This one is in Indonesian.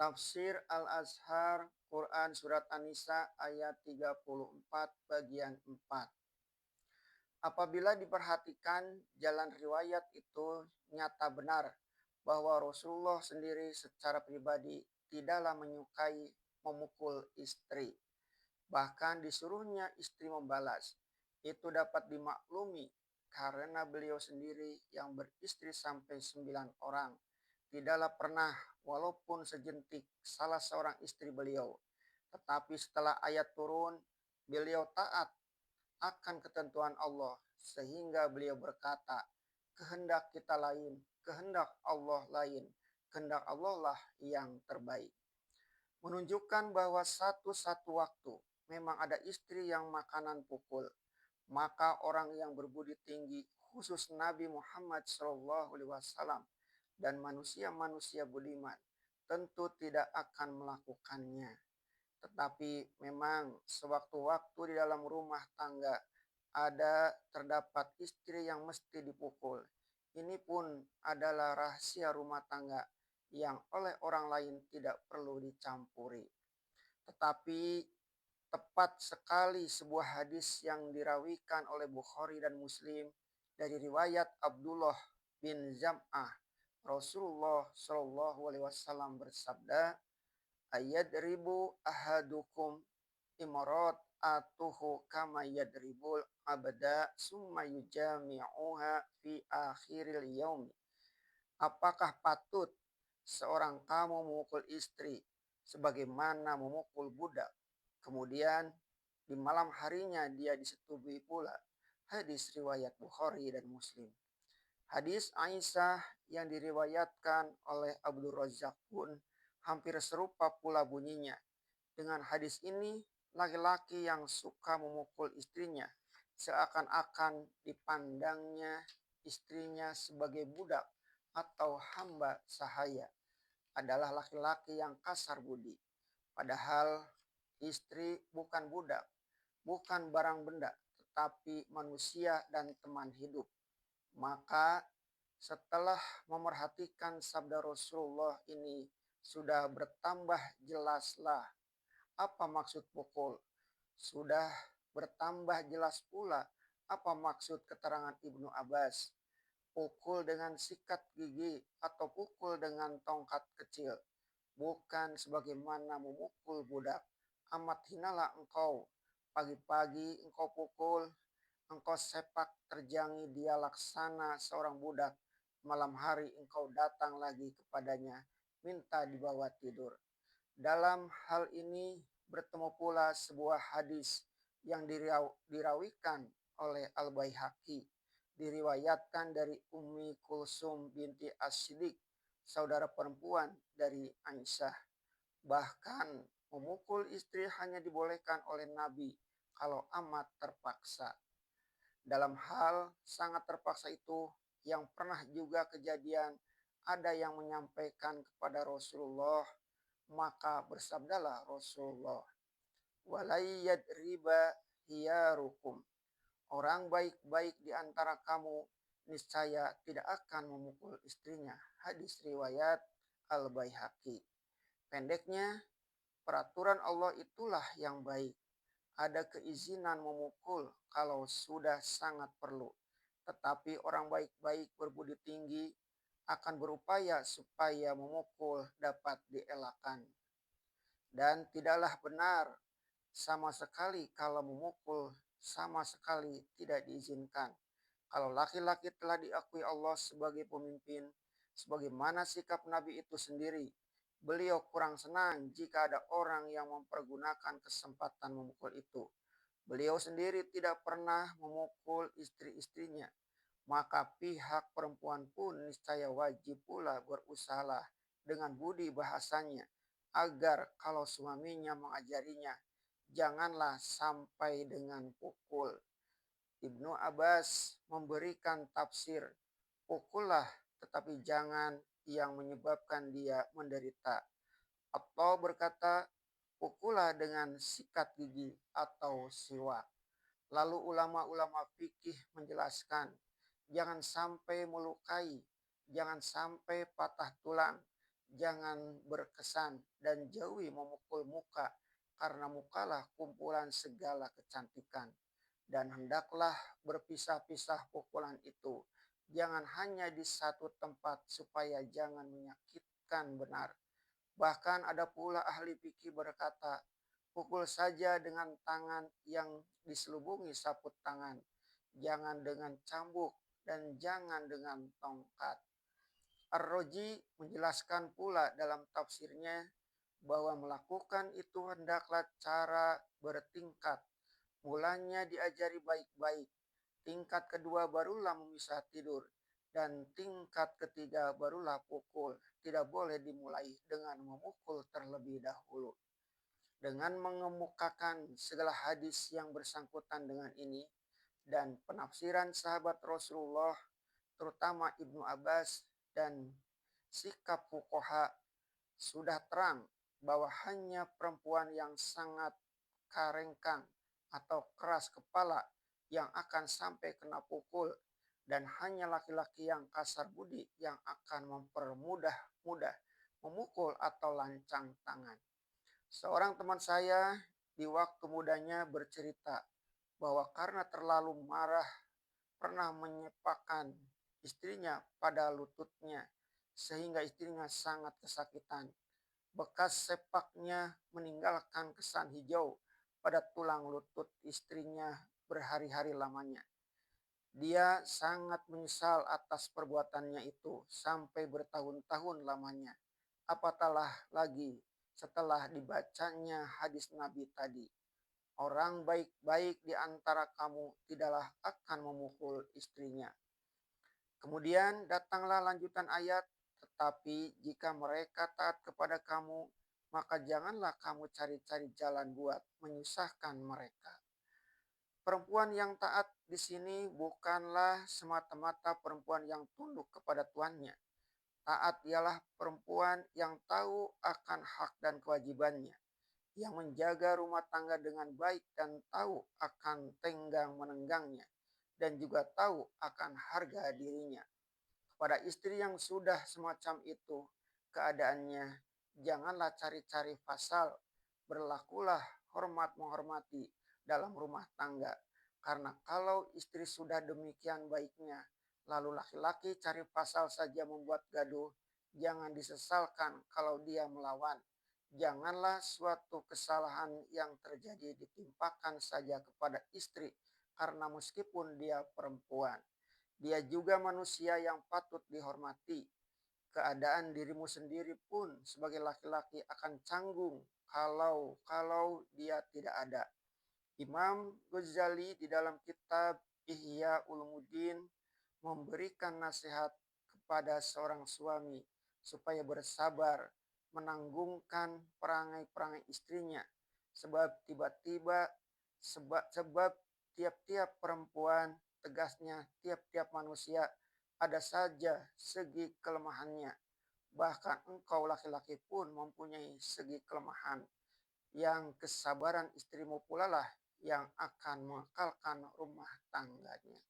Tafsir Al-Azhar Quran Surat An-Nisa ayat 34 bagian 4. Apabila diperhatikan jalan riwayat itu nyata benar bahwa Rasulullah sendiri secara pribadi tidaklah menyukai memukul istri. Bahkan disuruhnya istri membalas. Itu dapat dimaklumi karena beliau sendiri yang beristri sampai 9 orang tidaklah pernah walaupun sejentik salah seorang istri beliau. Tetapi setelah ayat turun, beliau taat akan ketentuan Allah sehingga beliau berkata, kehendak kita lain, kehendak Allah lain, kehendak Allah lah yang terbaik. Menunjukkan bahwa satu-satu waktu memang ada istri yang makanan pukul, maka orang yang berbudi tinggi khusus Nabi Muhammad SAW dan manusia-manusia budiman tentu tidak akan melakukannya. Tetapi memang sewaktu-waktu di dalam rumah tangga terdapat istri yang mesti dipukul. Ini pun adalah rahasia rumah tangga yang oleh orang lain tidak perlu dicampuri. Tetapi tepat sekali sebuah hadis yang dirawikan oleh Bukhari dan Muslim dari riwayat Abdullah bin Zam'ah. Rasulullah Shallallahu Alaihi Wasallam bersabda, ayadribu ahadukum imarat atuhu kama yadribul abda summa yujami'uha fi akhiril yaumi. Apakah patut seorang kamu memukul istri sebagaimana memukul budak, kemudian di malam harinya dia disetubui pula? Hadis riwayat Bukhari dan Muslim. Hadis Aisyah yang diriwayatkan oleh Abdul Razak pun hampir serupa pula bunyinya. Dengan hadis ini, laki-laki yang suka memukul istrinya seakan-akan dipandangnya istrinya sebagai budak atau hamba sahaya adalah laki-laki yang kasar budi. Padahal istri bukan budak, bukan barang benda, tetapi manusia dan teman hidup. Maka setelah memerhatikan sabda Rasulullah ini sudah bertambah jelaslah apa maksud pukul. Sudah bertambah jelas pula apa maksud keterangan Ibnu Abbas. Pukul dengan sikat gigi atau pukul dengan tongkat kecil. Bukan sebagaimana memukul budak. Amat hinalah engkau. Pagi-pagi engkau pukul, engkau sepak terjangi dia laksana seorang budak. Malam hari engkau datang lagi kepadanya, minta dibawa tidur. Dalam hal ini bertemu pula sebuah hadis yang dirawikan oleh Al-Baihaqi. Diriwayatkan dari Ummi Kulsum binti As-Siddiq, saudara perempuan dari Aisyah. Bahkan memukul istri hanya dibolehkan oleh Nabi kalau amat terpaksa. Dalam hal sangat terpaksa itu yang pernah juga kejadian ada yang menyampaikan kepada Rasulullah, maka bersabdalah Rasulullah, walayyad riba hiyarukum. Orang baik-baik di antara kamu niscaya tidak akan memukul istrinya. Hadis riwayat Al-Baihaqi. Pendeknya, peraturan Allah itulah yang baik. Ada keizinan memukul kalau sudah sangat perlu. Tetapi orang baik-baik berbudi tinggi akan berupaya supaya memukul dapat dielakkan. Dan tidaklah benar sama sekali kalau memukul sama sekali tidak diizinkan. Kalau laki-laki telah diakui Allah sebagai pemimpin, sebagaimana sikap Nabi itu sendiri, beliau kurang senang jika ada orang yang mempergunakan kesempatan memukul itu. Beliau sendiri tidak pernah memukul istri-istrinya, maka pihak perempuan pun niscaya wajib pula berusahalah dengan budi bahasanya, agar kalau suaminya mengajarinya, janganlah sampai dengan pukul. Ibnu Abbas memberikan tafsir, pukullah tetapi jangan yang menyebabkan dia menderita. Atau berkata, pukullah dengan sikat gigi atau siwak. Lalu ulama-ulama fikih menjelaskan, jangan sampai melukai, jangan sampai patah tulang, jangan berkesan dan jauhi memukul muka, karena mukalah kumpulan segala kecantikan. Dan hendaklah berpisah-pisah pukulan itu, jangan hanya di satu tempat supaya jangan menyakitkan benar. Bahkan ada pula ahli fikih berkata, pukul saja dengan tangan yang diselubungi saput tangan, jangan dengan cambuk dan jangan dengan tongkat. Ar-Roji menjelaskan pula dalam tafsirnya bahwa melakukan itu hendaklah cara bertingkat. Mulanya diajari baik-baik, tingkat kedua barulah memisah tidur, dan tingkat ketiga barulah pukul. Tidak boleh dimulai dengan memukul terlebih dahulu. Dengan mengemukakan segala hadis yang bersangkutan dengan ini dan penafsiran sahabat Rasulullah, terutama Ibnu Abbas dan sikap fuqaha, sudah terang bahwa hanya perempuan yang sangat karengkang atau keras kepala yang akan sampai kena pukul, dan hanya laki-laki yang kasar budi yang akan mempermudah memukul atau lancang tangan. Seorang teman saya di waktu mudanya bercerita bahwa karena terlalu marah pernah menyepakkan istrinya pada lututnya sehingga istrinya sangat kesakitan. Bekas sepaknya meninggalkan kesan hijau pada tulang lutut istrinya berhari-hari lamanya. Dia sangat menyesal atas perbuatannya itu sampai bertahun-tahun lamanya. Apatah lagi setelah dibacanya hadis Nabi tadi. Orang baik-baik di antara kamu tidaklah akan memukul istrinya. Kemudian datanglah lanjutan ayat, tetapi jika mereka taat kepada kamu, maka janganlah kamu cari-cari jalan buat menyusahkan mereka. Perempuan yang taat di sini bukanlah semata-mata perempuan yang tunduk kepada tuannya. Taat ialah perempuan yang tahu akan hak dan kewajibannya, yang menjaga rumah tangga dengan baik dan tahu akan tenggang menenggangnya, dan juga tahu akan harga dirinya. Pada istri yang sudah semacam itu keadaannya, janganlah cari-cari pasal, berlakulah hormat menghormati dalam rumah tangga. Karena kalau istri sudah demikian baiknya, lalu laki-laki cari pasal saja membuat gaduh, jangan disesalkan kalau dia melawan. Janganlah suatu kesalahan yang terjadi ditimpakan saja kepada istri, karena meskipun dia perempuan, dia juga manusia yang patut dihormati. Keadaan dirimu sendiri pun sebagai laki-laki akan canggung kalau dia tidak ada. Imam Ghazali di dalam kitab Ihya Ulumuddin memberikan nasihat kepada seorang suami supaya bersabar menanggungkan perangai-perangai istrinya, sebab sebab tiap-tiap perempuan, tegasnya tiap-tiap manusia ada saja segi kelemahannya. Bahkan engkau laki-laki pun mempunyai segi kelemahan. Yang kesabaran istrimu pula lah yang akan mengekalkan rumah tangganya.